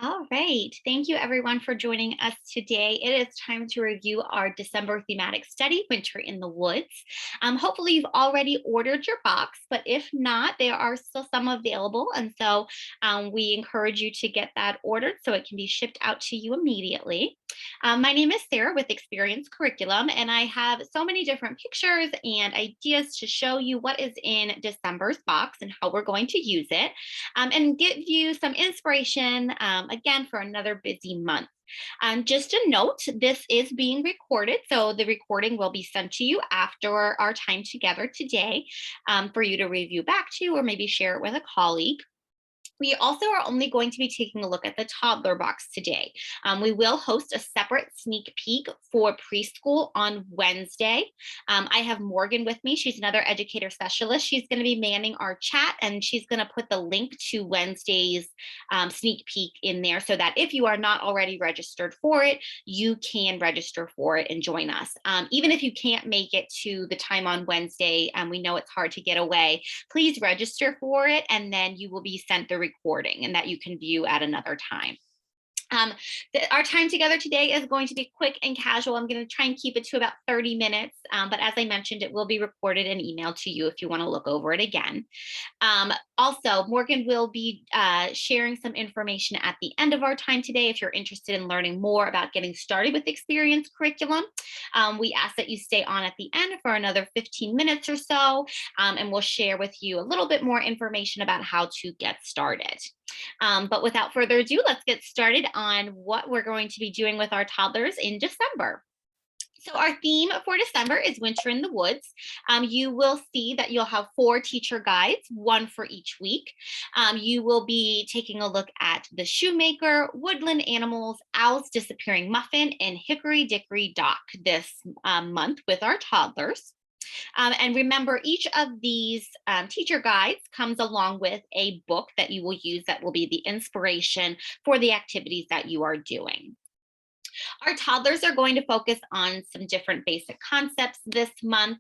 All right. Thank you, everyone, for joining us today. It is time to review our December thematic study, Winter in the Woods. Hopefully, you've already ordered your box, but if not, there are still some available. And so we encourage you to get that ordered so it can be shipped out to you immediately. My name is Sarah with Experience Curriculum, and I have so many different pictures and ideas to show you what is in December's box and how we're going to use it and give you some inspiration again for another busy month. Just a note, this is being recorded, so the recording will be sent to you after our time together today for you to review back to or maybe share it with a colleague. We also are only going to be taking a look at the toddler box today. We will host a separate sneak peek for preschool on Wednesday. I have Morgan with me. She's another educator specialist. She's going to be manning our chat, and she's going to put the link to Wednesday's sneak peek in there so that if you are not already registered for it, you can register for it and join us. Even if you can't make it to the time on Wednesday, we know it's hard to get away, please register for it, and then you will be sent the recording and that you can view at another time. Our time together today is going to be quick and casual. I'm going to try and keep it to about 30 minutes, but as I mentioned, it will be recorded and emailed to you if you want to look over it again. Also, Morgan will be sharing some information at the end of our time today if you're interested in learning more about getting started with Experience Curriculum. We ask that you stay on at the end for another 15 minutes or so, and we'll share with you a little bit more information about how to get started. But without further ado, let's get started on what we're going to be doing with our toddlers in December. So our theme for December is Winter in the Woods. You will see that you'll have 4 teacher guides, one for each week. You will be taking a look at the shoemaker, woodland animals, owl's disappearing muffin, and hickory dickory dock this month with our toddlers. And remember, each of these teacher guides comes along with a book that you will use that will be the inspiration for the activities that you are doing. Our toddlers are going to focus on some different basic concepts this month.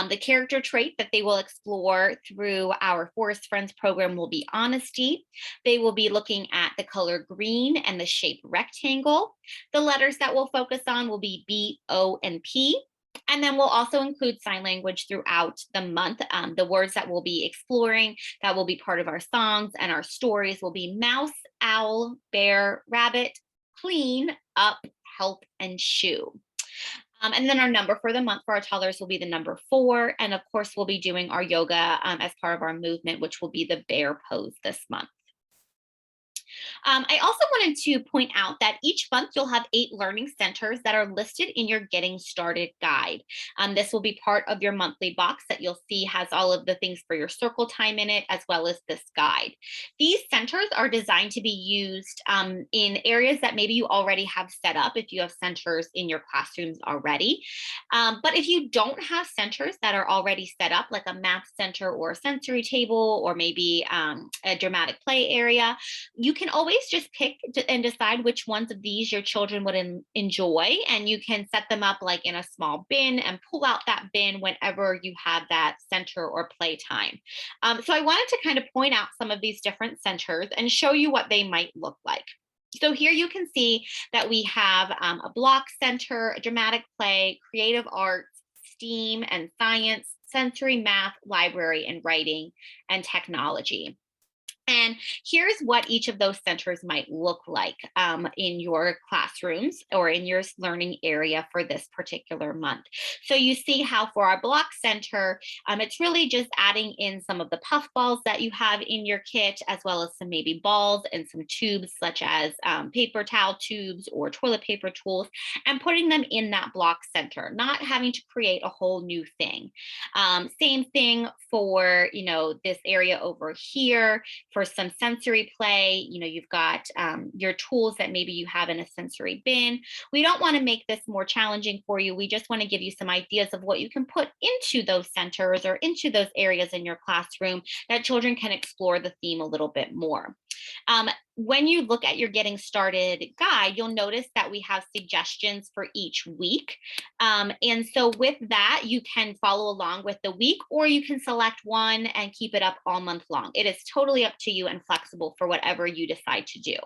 The character trait that they will explore through our Forest Friends program will be honesty. They will be looking at the color green and the shape rectangle. The letters that we'll focus on will be B, O, and P. And then we'll also include sign language throughout the month. The words that we'll be exploring that will be part of our songs and our stories will be mouse, owl, bear, rabbit, clean, up, help, and shoe. And then our number for the month for our toddlers will be the number 4. And of course, we'll be doing our yoga as part of our movement, which will be the bear pose this month. I also wanted to point out that each month you'll have 8 learning centers that are listed in your Getting Started guide. This will be part of your monthly box that you'll see has all of the things for your circle time in it, as well as this guide. These centers are designed to be used in areas that maybe you already have set up if you have centers in your classrooms already. But if you don't have centers that are already set up, like a math center or a sensory table, or maybe a dramatic play area, you can always just pick and decide which ones of these your children would enjoy, and you can set them up like in a small bin and pull out that bin whenever you have that center or play time. So I wanted to kind of point out some of these different centers and show you what they might look like. So here you can see that we have a block center, a dramatic play, creative arts, STEAM and science, sensory math, library and writing, and technology. And here's what each of those centers might look like in your classrooms or in your learning area for this particular month. So you see how for our block center, it's really just adding in some of the puff balls that you have in your kit, as well as some maybe balls and some tubes such as paper towel tubes or toilet paper tools, and putting them in that block center, not having to create a whole new thing. Same thing for, this area over here. For some sensory play, you've got your tools that maybe you have in a sensory bin. We don't want to make this more challenging for you. We just want to give you some ideas of what you can put into those centers or into those areas in your classroom that children can explore the theme a little bit more. When you look at your Getting Started guide, you'll notice that we have suggestions for each week. And so with that, you can follow along with the week, or you can select one and keep it up all month long. It is totally up to you and flexible for whatever you decide to do.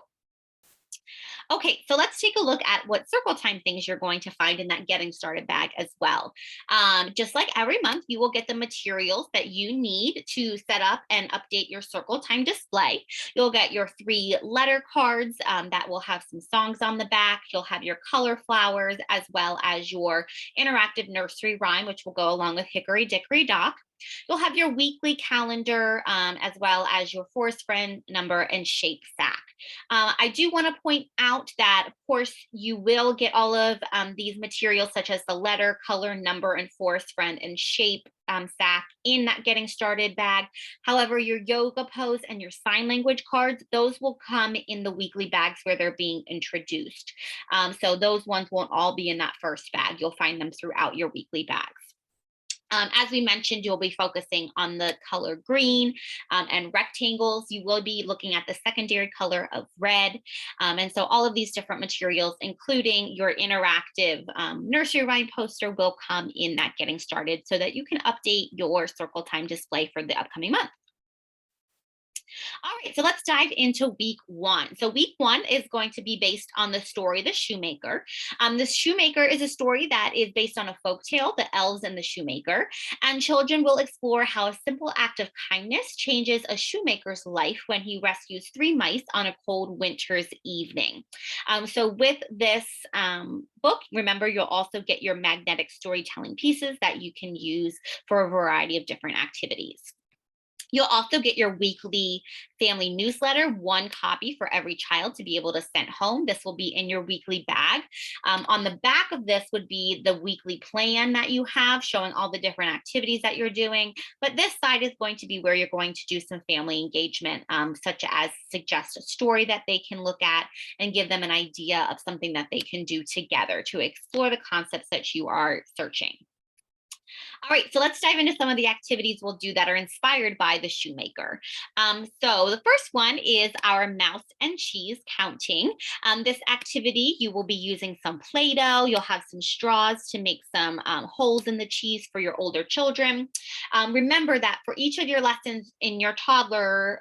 Okay, so let's take a look at what circle time things you're going to find in that getting started bag as well. Just like every month, you will get the materials that you need to set up and update your circle time display. You'll get your 3 letter cards that will have some songs on the back. You'll have your color flowers as well as your interactive nursery rhyme, which will go along with Hickory Dickory Dock. You'll have your weekly calendar as well as your forest friend number and shape sack. I do want to point out that, of course, you will get all of these materials, such as the letter, color, number, and forest friend and shape sack in that getting started bag. However, your yoga pose and your sign language cards, those will come in the weekly bags where they're being introduced. So those ones won't all be in that first bag. You'll find them throughout your weekly bags. As we mentioned, you'll be focusing on the color green and rectangles. You will be looking at the secondary color of red. And so all of these different materials, including your interactive nursery rhyme poster, will come in that getting started so that you can update your circle time display for the upcoming month. All right, so let's dive into week 1. So week 1 is going to be based on the story, The Shoemaker. The Shoemaker is a story that is based on a folk tale, The Elves and the Shoemaker. And children will explore how a simple act of kindness changes a shoemaker's life when he rescues 3 mice on a cold winter's evening. So with this book, remember, you'll also get your magnetic storytelling pieces that you can use for a variety of different activities. You'll also get your weekly family newsletter, 1 copy for every child to be able to send home. This will be in your weekly bag. On the back of this would be the weekly plan that you have, showing all the different activities that you're doing. But this side is going to be where you're going to do some family engagement, such as suggest a story that they can look at and give them an idea of something that they can do together to explore the concepts that you are searching. All right, so let's dive into some of the activities we'll do that are inspired by the Shoemaker. So the first one is our mouse and cheese counting. This activity, you will be using some Play-Doh. You'll have some straws to make some holes in the cheese for your older children. Remember that for each of your lessons in your toddler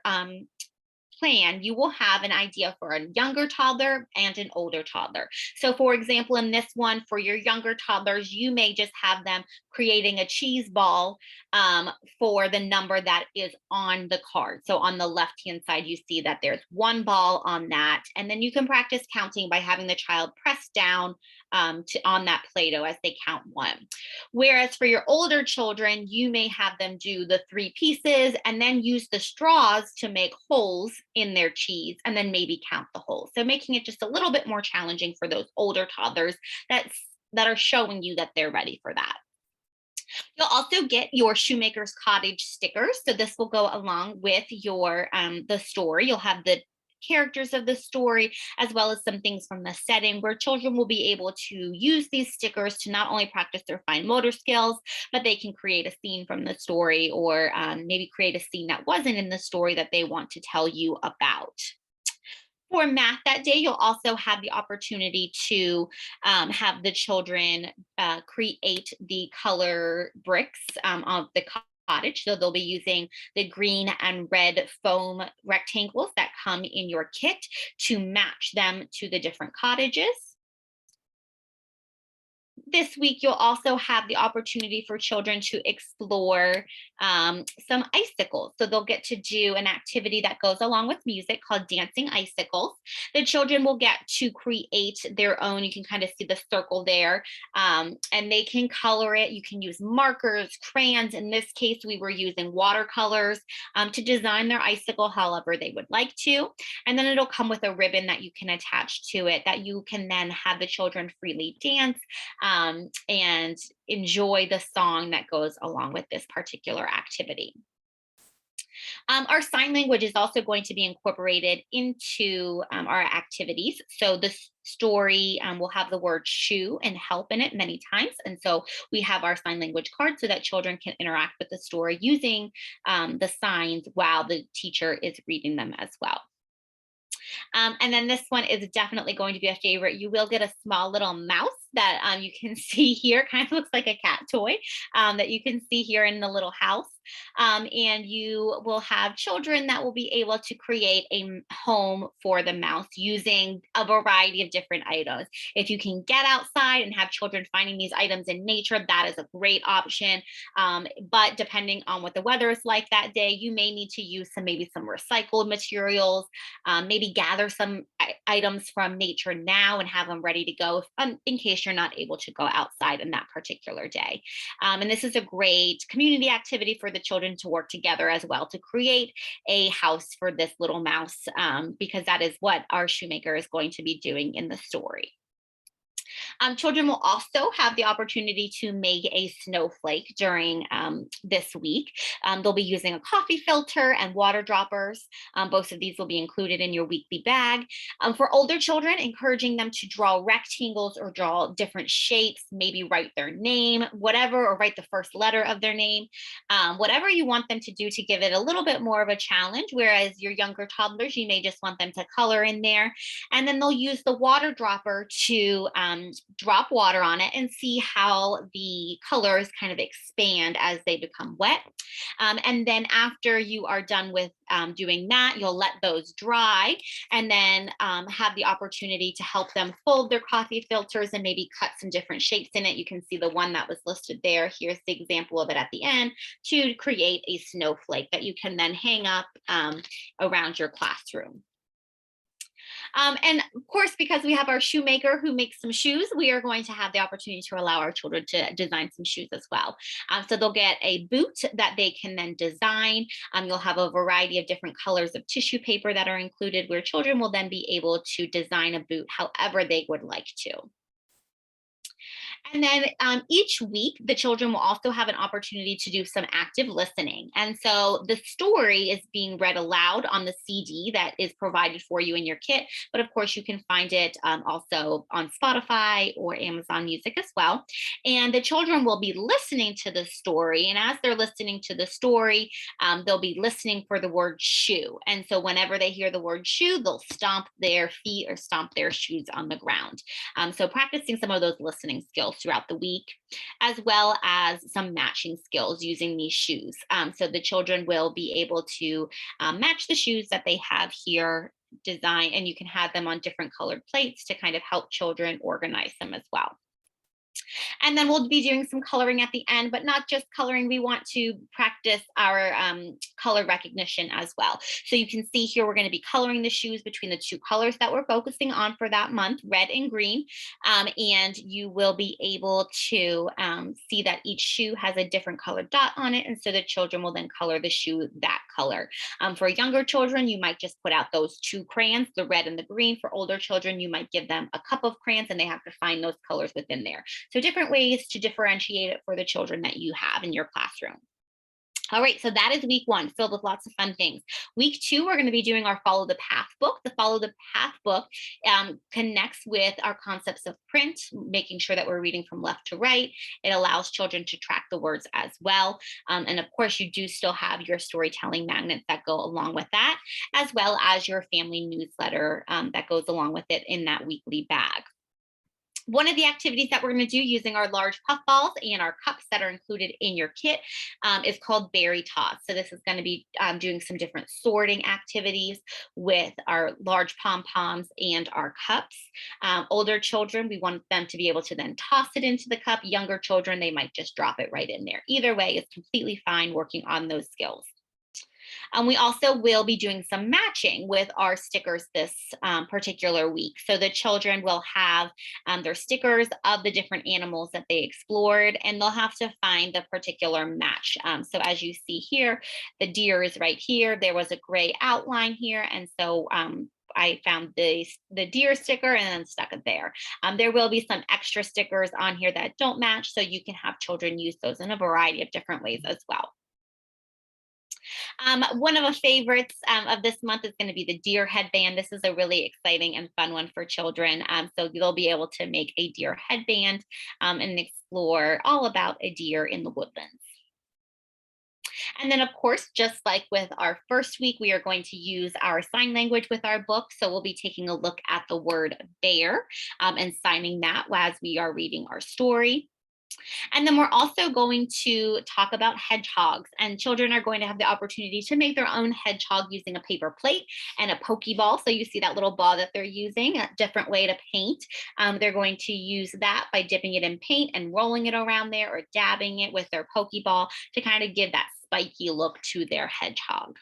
plan, you will have an idea for a younger toddler and an older toddler. So for example, in this one, for your younger toddlers, you may just have them creating a cheese ball for the number that is on the card. So on the left-hand side, you see that there's 1 ball on that. And then you can practice counting by having the child press down on that Play-Doh as they count 1. Whereas for your older children, you may have them do the 3 pieces and then use the straws to make holes in their cheese and then maybe count the holes. So making it just a little bit more challenging for those older toddlers that are showing you that they're ready for that. You'll also get your Shoemaker's Cottage stickers. So this will go along with your the story. You'll have the characters of the story, as well as some things from the setting, where children will be able to use these stickers to not only practice their fine motor skills, but they can create a scene from the story, or maybe create a scene that wasn't in the story that they want to tell you about. For math that day, you'll also have the opportunity to have the children create the color bricks of the cottage. So they'll be using the green and red foam rectangles that come in your kit to match them to the different cottages. This week, you'll also have the opportunity for children to explore some icicles. So they'll get to do an activity that goes along with music called dancing icicles. The children will get to create their own. You can kind of see the circle there, and they can color it. You can use markers, crayons. In this case, we were using watercolors to design their icicle however they would like to. And then it'll come with a ribbon that you can attach to it that you can then have the children freely dance and enjoy the song that goes along with this particular activity. Our sign language is also going to be incorporated into our activities. So the story will have the word shoe and help in it many times. And so we have our sign language card so that children can interact with the story using the signs while the teacher is reading them as well. And then this one is definitely going to be a favorite. You will get a small little mouse that you can see here. Kind of looks like a cat toy that you can see here in the little house. And you will have children that will be able to create a home for the mouse using a variety of different items. If you can get outside and have children finding these items in nature, that is a great option. But depending on what the weather is like that day, you may need to use maybe some recycled materials, maybe gather some items from nature now and have them ready to go in case you're not able to go outside in that particular day. And this is a great community activity for the children to work together as well to create a house for this little mouse, because that is what our shoemaker is going to be doing in the story. Children will also have the opportunity to make a snowflake during this week. They'll be using a coffee filter and water droppers. Both of these will be included in your weekly bag. For older children, encouraging them to draw rectangles or draw different shapes, maybe write their name, whatever, or write the first letter of their name. Whatever you want them to do to give it a little bit more of a challenge, whereas your younger toddlers, you may just want them to color in there. And then they'll use the water dropper to drop water on it and see how the colors kind of expand as they become wet. And then after you are done with doing that, you'll let those dry and then have the opportunity to help them fold their coffee filters and maybe cut some different shapes in it. You can see the one that was listed there. Here's the example of it at the end to create a snowflake that you can then hang up around your classroom. And of course, because we have our shoemaker who makes some shoes, we are going to have the opportunity to allow our children to design some shoes as well. So they'll get a boot that they can then design. You'll have a variety of different colors of tissue paper that are included where children will then be able to design a boot however they would like to. And then each week, the children will also have an opportunity to do some active listening. And so the story is being read aloud on the CD that is provided for you in your kit. But of course, you can find it also on Spotify or Amazon Music as well. And the children will be listening to the story. And as they're listening to the story, they'll be listening for the word shoe. And so whenever they hear the word shoe, they'll stomp their feet or stomp their shoes on the ground. So practicing some of those listening skills throughout the week, as well as some matching skills using these shoes. So the children will be able to match the shoes that they have here design, and you can have them on different colored plates to kind of help children organize them as well. And then we'll be doing some coloring at the end, but not just coloring. We want to practice our color recognition as well. So you can see here, we're going to be coloring the shoes between the two colors that we're focusing on for that month, red and green. And you will be able to see that each shoe has a different colored dot on it. And so the children will then color the shoe that color. For younger children, you might just put out those two crayons, the red and the green. For older children, you might give them a cup of crayons and they have to find those colors within there. So different ways to differentiate it for the children that you have in your classroom. All right, so that is week one, filled with lots of fun things. Week two, we're going to be doing our Follow the Path book. The Follow the Path book connects with our concepts of print, making sure that we're reading from left to right. It allows children to track the words as well. And of course, you do still have your storytelling magnets that go along with that, as well as your family newsletter that goes along with it in that weekly bag. One of the activities that we're going to do using our large puff balls and our cups that are included in your kit is called berry toss. So this is going to be doing some different sorting activities with our large pom-poms and our cups. Older children, we want them to be able to then toss it into the cup. Younger children, they might just drop it right in there. Either way is completely fine working on those skills. We also will be doing some matching with our stickers this particular week. So the children will have their stickers of the different animals that they explored, and they'll have to find the particular match. So as you see here, the deer is right here. There was a gray outline here, and so I found the deer sticker and then stuck it there. There will be some extra stickers on here that don't match, so you can have children use those in a variety of different ways as well. One of the favorites of this month is going to be the deer headband. This is a really exciting and fun one for children. So they'll be able to make a deer headband and explore all about a deer in the woodlands. And then, of course, just like with our first week, we are going to use our sign language with our book. So we'll be taking a look at the word bear and signing that as we are reading our story. And then we're also going to talk about hedgehogs, and children are going to have the opportunity to make their own hedgehog using a paper plate and a pokeball. So you see that little ball that they're using, a different way to paint. They're going to use that by dipping it in paint and rolling it around there, or dabbing it with their pokeball to kind of give that spiky look to their hedgehog.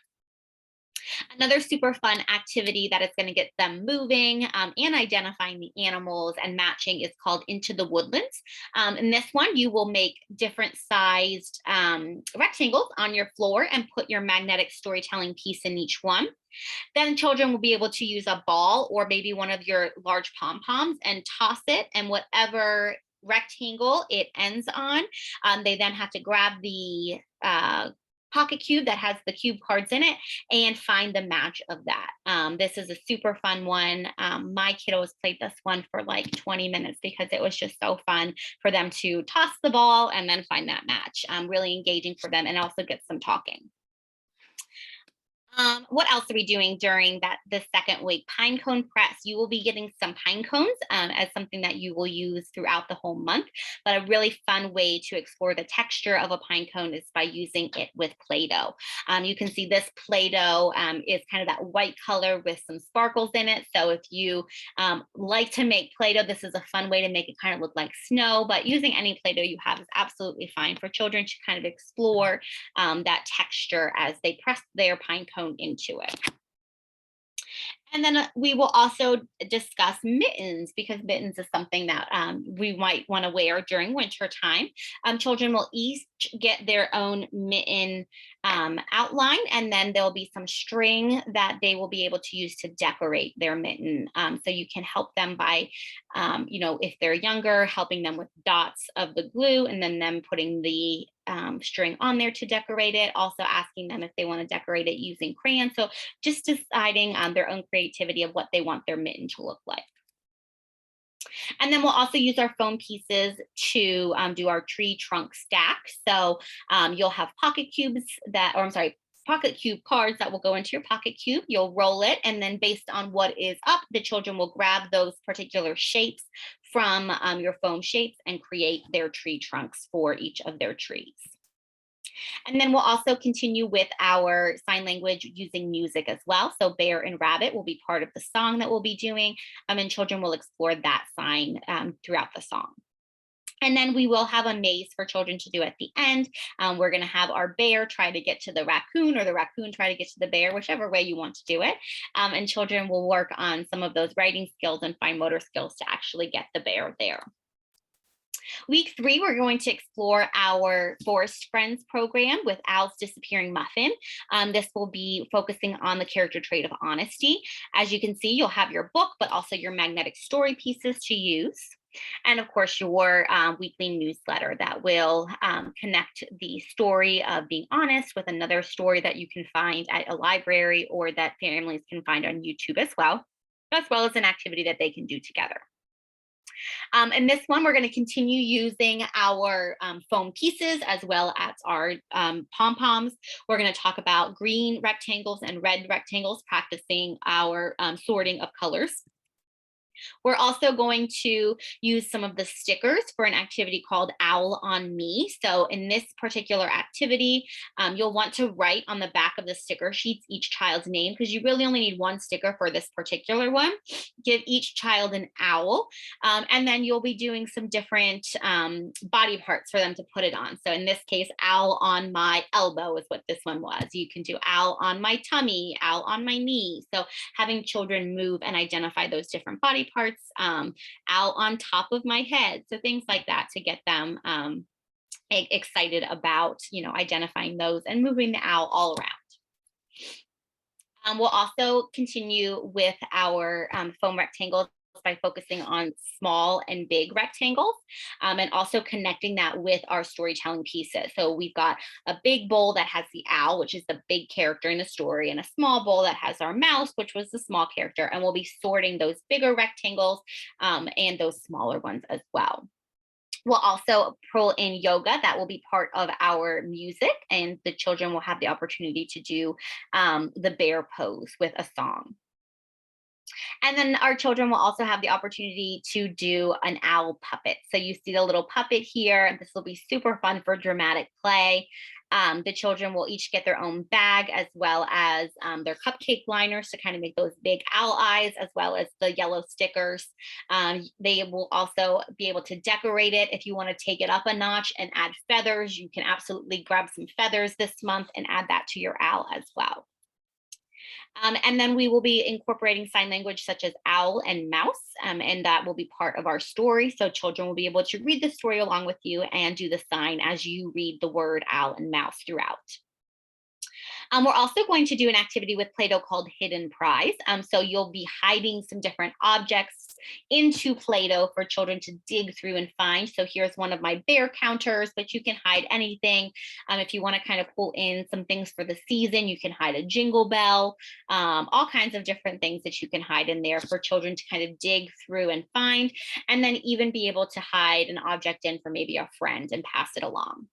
Another super fun activity that is going to get them moving and identifying the animals and matching is called Into the Woodlands. In this one, you will make different sized rectangles on your floor and put your magnetic storytelling piece in each one. Then children will be able to use a ball or maybe one of your large pom-poms and toss it, and whatever rectangle it ends on, they then have to grab the pocket cube that has the cube cards in it and find the match of that. This is a super fun one. My kiddos played this one for like 20 minutes because it was just so fun for them to toss the ball and then find that match. Really engaging for them, and also get some talking. What else are we doing during the second week? Pine cone press. You will be getting some pine cones as something that you will use throughout the whole month. But a really fun way to explore the texture of a pine cone is by using it with Play-Doh. You can see this Play-Doh is kind of that white color with some sparkles in it. So if you like to make Play-Doh, this is a fun way to make it kind of look like snow. But using any Play-Doh you have is absolutely fine for children to kind of explore that texture as they press their pine cone into it. And then we will also discuss mittens, because mittens is something that we might want to wear during winter time. Children will each get their own mitten outline, and then there'll be some string that they will be able to use to decorate their mitten. So you can help them by, if they're younger, helping them with dots of the glue and then them putting the string on there to decorate it. Also asking them if they want to decorate it using crayons. So just deciding their own creativity of what they want their mitten to look like. And then we'll also use our foam pieces to do our tree trunk stack. So you'll have pocket cubes pocket cube cards that will go into your pocket cube. You'll roll it, and then based on what is up, the children will grab those particular shapes from your foam shapes and create their tree trunks for each of their trees. And then we'll also continue with our sign language using music as well. So bear and rabbit will be part of the song that we'll be doing, and children will explore that sign throughout the song. And then we will have a maze for children to do at the end. We're going to have our bear try to get to the raccoon, or the raccoon try to get to the bear, whichever way you want to do it. And children will work on some of those writing skills and fine motor skills to actually get the bear there. Week 3, we're going to explore our Forest Friends program with Al's Disappearing Muffin. This will be focusing on the character trait of honesty. As you can see, you'll have your book, but also your magnetic story pieces to use. And of course, your weekly newsletter that will connect the story of being honest with another story that you can find at a library or that families can find on YouTube as well as an activity that they can do together. In this one, we're going to continue using our foam pieces as well as our pom-poms. We're going to talk about green rectangles and red rectangles, practicing our sorting of colors. We're also going to use some of the stickers for an activity called Owl on Me. So in this particular activity, you'll want to write on the back of the sticker sheets each child's name, because you really only need one sticker for this particular one. Give each child an owl, and then you'll be doing some different body parts for them to put it on. So in this case, owl on my elbow is what this one was. You can do owl on my tummy, owl on my knee. So having children move and identify those different body parts, owl on top of my head, so things like that to get them excited about identifying those and moving the owl all around. We'll also continue with our foam rectangles by focusing on small and big rectangles, and also connecting that with our storytelling pieces. So we've got a big bowl that has the owl, which is the big character in the story, and a small bowl that has our mouse, which was the small character. And we'll be sorting those bigger rectangles and those smaller ones as well. We'll also pull in yoga. That will be part of our music, and the children will have the opportunity to do the bear pose with a song. And then our children will also have the opportunity to do an owl puppet. So you see the little puppet here. This will be super fun for dramatic play. The children will each get their own bag as well as their cupcake liners to kind of make those big owl eyes, as well as the yellow stickers. They will also be able to decorate it. If you want to take it up a notch and add feathers, you can absolutely grab some feathers this month and add that to your owl as well. And then we will be incorporating sign language such as owl and mouse, and that will be part of our story. So children will be able to read the story along with you and do the sign as you read the word owl and mouse throughout. We're also going to do an activity with Play-Doh called Hidden Prize. So you'll be hiding some different objects into Play-Doh for children to dig through and find. So here's one of my bear counters, but you can hide anything. If you want to kind of pull in some things for the season, you can hide a jingle bell, all kinds of different things that you can hide in there for children to kind of dig through and find, and then even be able to hide an object in for maybe a friend and pass it along.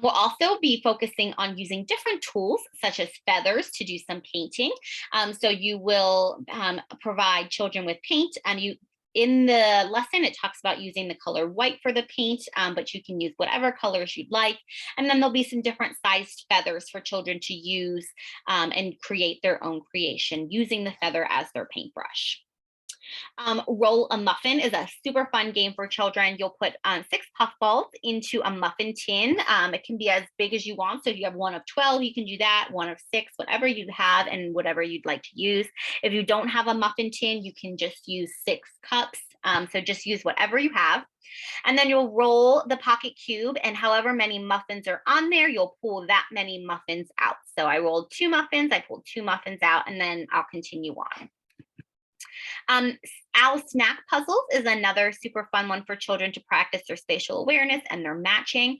We'll also be focusing on using different tools such as feathers to do some painting. So you will provide children with paint, and in the lesson, it talks about using the color white for the paint, but you can use whatever colors you'd like. And then there'll be some different sized feathers for children to use and create their own creation using the feather as their paintbrush. Roll a muffin is a super fun game for children. You'll put 6 puffballs into a muffin tin. It can be as big as you want. So if you have one of 12, you can do that, one of 6, whatever you have and whatever you'd like to use. If you don't have a muffin tin, you can just use 6 cups. So just use whatever you have. And then you'll roll the pocket cube, and however many muffins are on there, you'll pull that many muffins out. So I rolled 2 muffins, I pulled 2 muffins out, and then I'll continue on. Owl snack puzzles is another super fun one for children to practice their spatial awareness and their matching.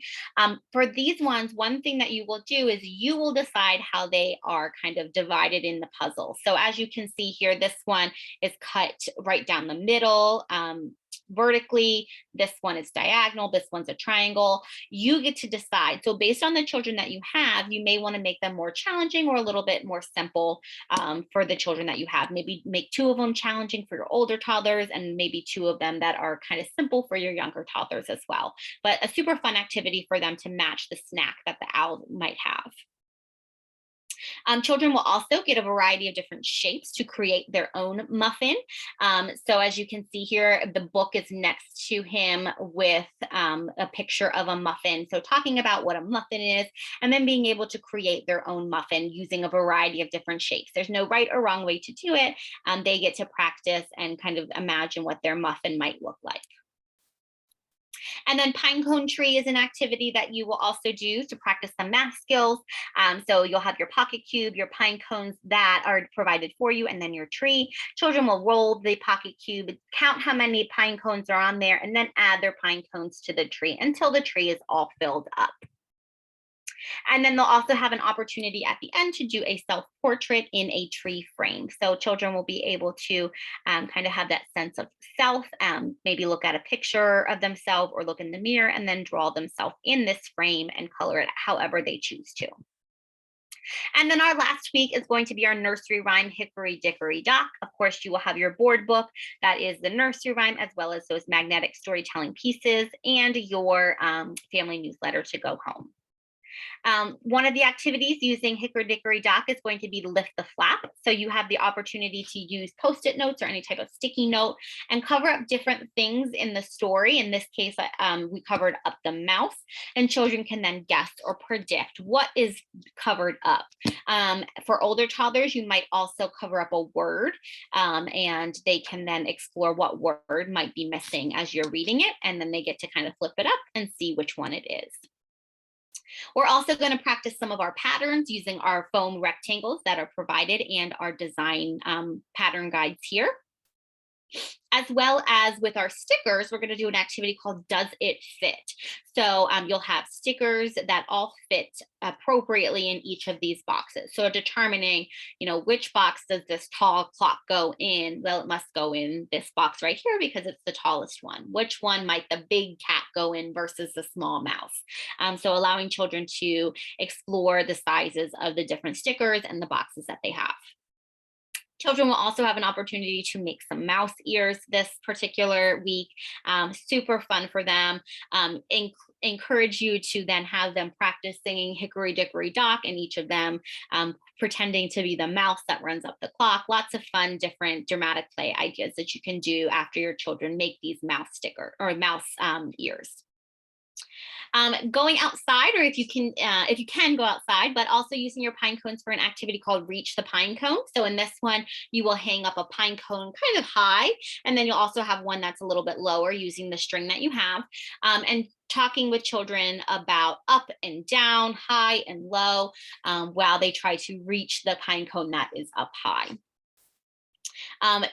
For these ones, one thing that you will do is you will decide how they are kind of divided in the puzzle. So as you can see here, this one is cut right down the middle, vertically. This one is diagonal. This one's a triangle. You get to decide. So based on the children that you have, you may want to make them more challenging or a little bit more simple for the children that you have. Maybe make 2 of them challenging for your older toddlers and maybe 2 of them that are kind of simple for your younger toddlers as well. But a super fun activity for them to match the snack that the owl might have. Children will also get a variety of different shapes to create their own muffin. So as you can see here, the book is next to him with a picture of a muffin. So talking about what a muffin is, and then being able to create their own muffin using a variety of different shapes. There's no right or wrong way to do it. They get to practice and kind of imagine what their muffin might look like. And then pine cone tree is an activity that you will also do to practice some math skills. So you'll have your pocket cube, your pine cones that are provided for you, and then your tree. Children will roll the pocket cube, count how many pine cones are on there, and then add their pine cones to the tree until the tree is all filled up. And then they'll also have an opportunity at the end to do a self-portrait in a tree frame. So children will be able to kind of have that sense of self, maybe look at a picture of themselves or look in the mirror and then draw themselves in this frame and color it however they choose to. And then our last week is going to be our nursery rhyme, Hickory Dickory Dock. Of course, you will have your board book that is the nursery rhyme, as well as those magnetic storytelling pieces and your family newsletter to go home. One of the activities using Hickory Dickory Dock is going to be to lift the flap. So you have the opportunity to use Post-it notes or any type of sticky note and cover up different things in the story. In this case, we covered up the mouse, and children can then guess or predict what is covered up. For older toddlers, you might also cover up a word, and they can then explore what word might be missing as you're reading it, and then they get to kind of flip it up and see which one it is. We're also going to practice some of our patterns using our foam rectangles that are provided and our design pattern guides here. As well as with our stickers, we're going to do an activity called Does It Fit? So you'll have stickers that all fit appropriately in each of these boxes. So determining, which box does this tall clock go in? Well, it must go in this box right here because it's the tallest one. Which one might the big cat go in versus the small mouse? So allowing children to explore the sizes of the different stickers and the boxes that they have. Children will also have an opportunity to make some mouse ears this particular week. Super fun for them. Encourage you to then have them practice singing Hickory Dickory Dock, and each of them pretending to be the mouse that runs up the clock. Lots of fun, different dramatic play ideas that you can do after your children make these mouse sticker or mouse ears. Going outside, or if you can go outside, but also using your pine cones for an activity called Reach the Pine Cone. So in this one, you will hang up a pine cone kind of high, and then you'll also have one that's a little bit lower using the string that you have, and talking with children about up and down, high and low, while they try to reach the pine cone that is up high.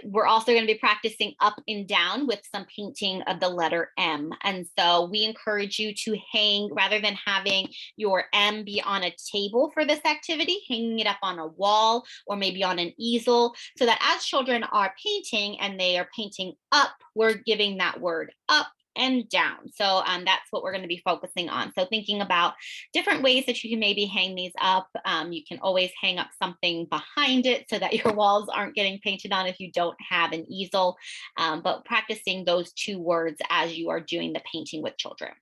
We're also going to be practicing up and down with some painting of the letter M. And so we encourage you to hang, rather than having your M be on a table for this activity, hanging it up on a wall or maybe on an easel, so that as children are painting and they are painting up, we're giving that word up and down. So that's what we're going to be focusing on. So thinking about different ways that you can maybe hang these up. You can always hang up something behind it so that your walls aren't getting painted on if you don't have an easel, but practicing those two words as you are doing the painting with children.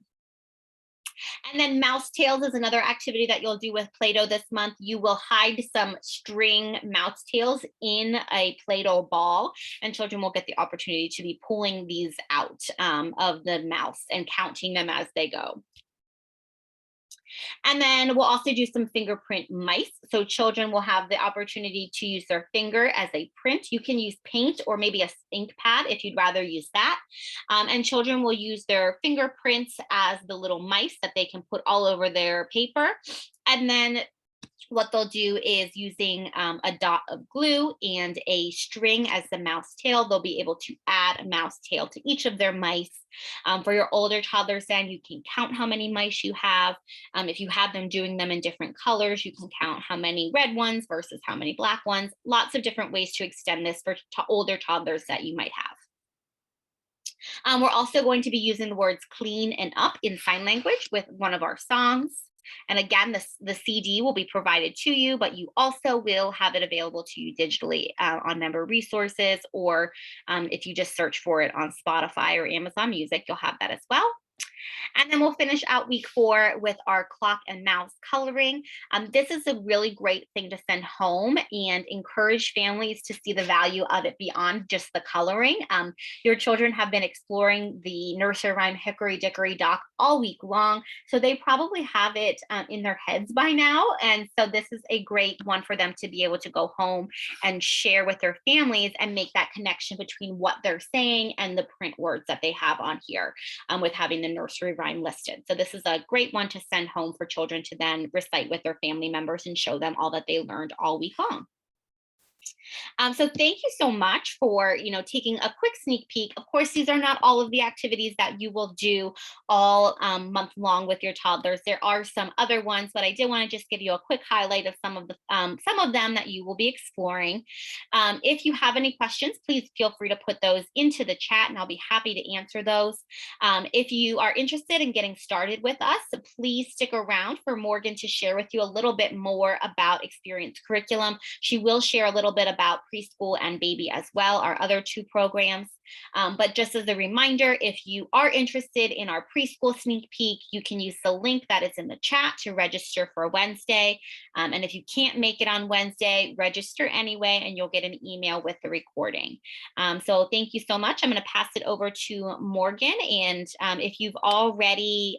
And then mouse tails is another activity that you'll do with Play-Doh this month. You will hide some string mouse tails in a Play-Doh ball, and children will get the opportunity to be pulling these out of the mouse and counting them as they go. And then we'll also do some fingerprint mice. So children will have the opportunity to use their finger as a print. You can use paint or maybe a ink pad if you'd rather use that. And children will use their fingerprints as the little mice that they can put all over their paper. And then what they'll do is, using a dot of glue and a string as the mouse tail, they'll be able to add a mouse tail to each of their mice. For your older toddlers, then you can count how many mice you have. If you have them doing them in different colors, you can count how many red ones versus how many black ones. Lots of different ways to extend this for older toddlers that you might have. We're also going to be using the words clean and up in sign language with one of our songs. And again, the CD will be provided to you, but you also will have it available to you digitally on member resources, or if you just search for it on Spotify or Amazon Music, you'll have that as well. And then we'll finish out week 4 with our clock and mouse coloring. This is a really great thing to send home and encourage families to see the value of it beyond just the coloring. Your children have been exploring the nursery rhyme Hickory Dickory Dock all week long, so they probably have it in their heads by now. And so this is a great one for them to be able to go home and share with their families and make that connection between what they're saying and the print words that they have on here, with having the nursery rhyme listed. So this is a great one to send home for children to then recite with their family members and show them all that they learned all week long. So thank you so much for taking a quick sneak peek. Of course, these are not all of the activities that you will do all month long with your toddlers. There are some other ones, but I did want to just give you a quick highlight of some of them that you will be exploring. If you have any questions, please feel free to put those into the chat, and I'll be happy to answer those. If you are interested in getting started with us, please stick around for Morgan to share with you a little bit more about Experience Curriculum. She will share a little bit about preschool and baby as well, our other 2 programs. But just as a reminder, if you are interested in our preschool sneak peek, you can use the link that is in the chat to register for Wednesday. And if you can't make it on Wednesday, register anyway, and you'll get an email with the recording. So thank you so much. I'm going to pass it over to Morgan. And if you've already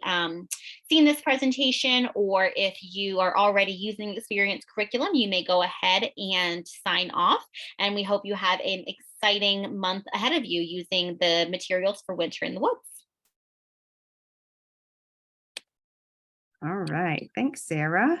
seen this presentation, or if you are already using Experience Curriculum, you may go ahead and sign off. And we hope you have an exciting month ahead of you using the materials for Winter in the Woods. All right. Thanks, Sarah.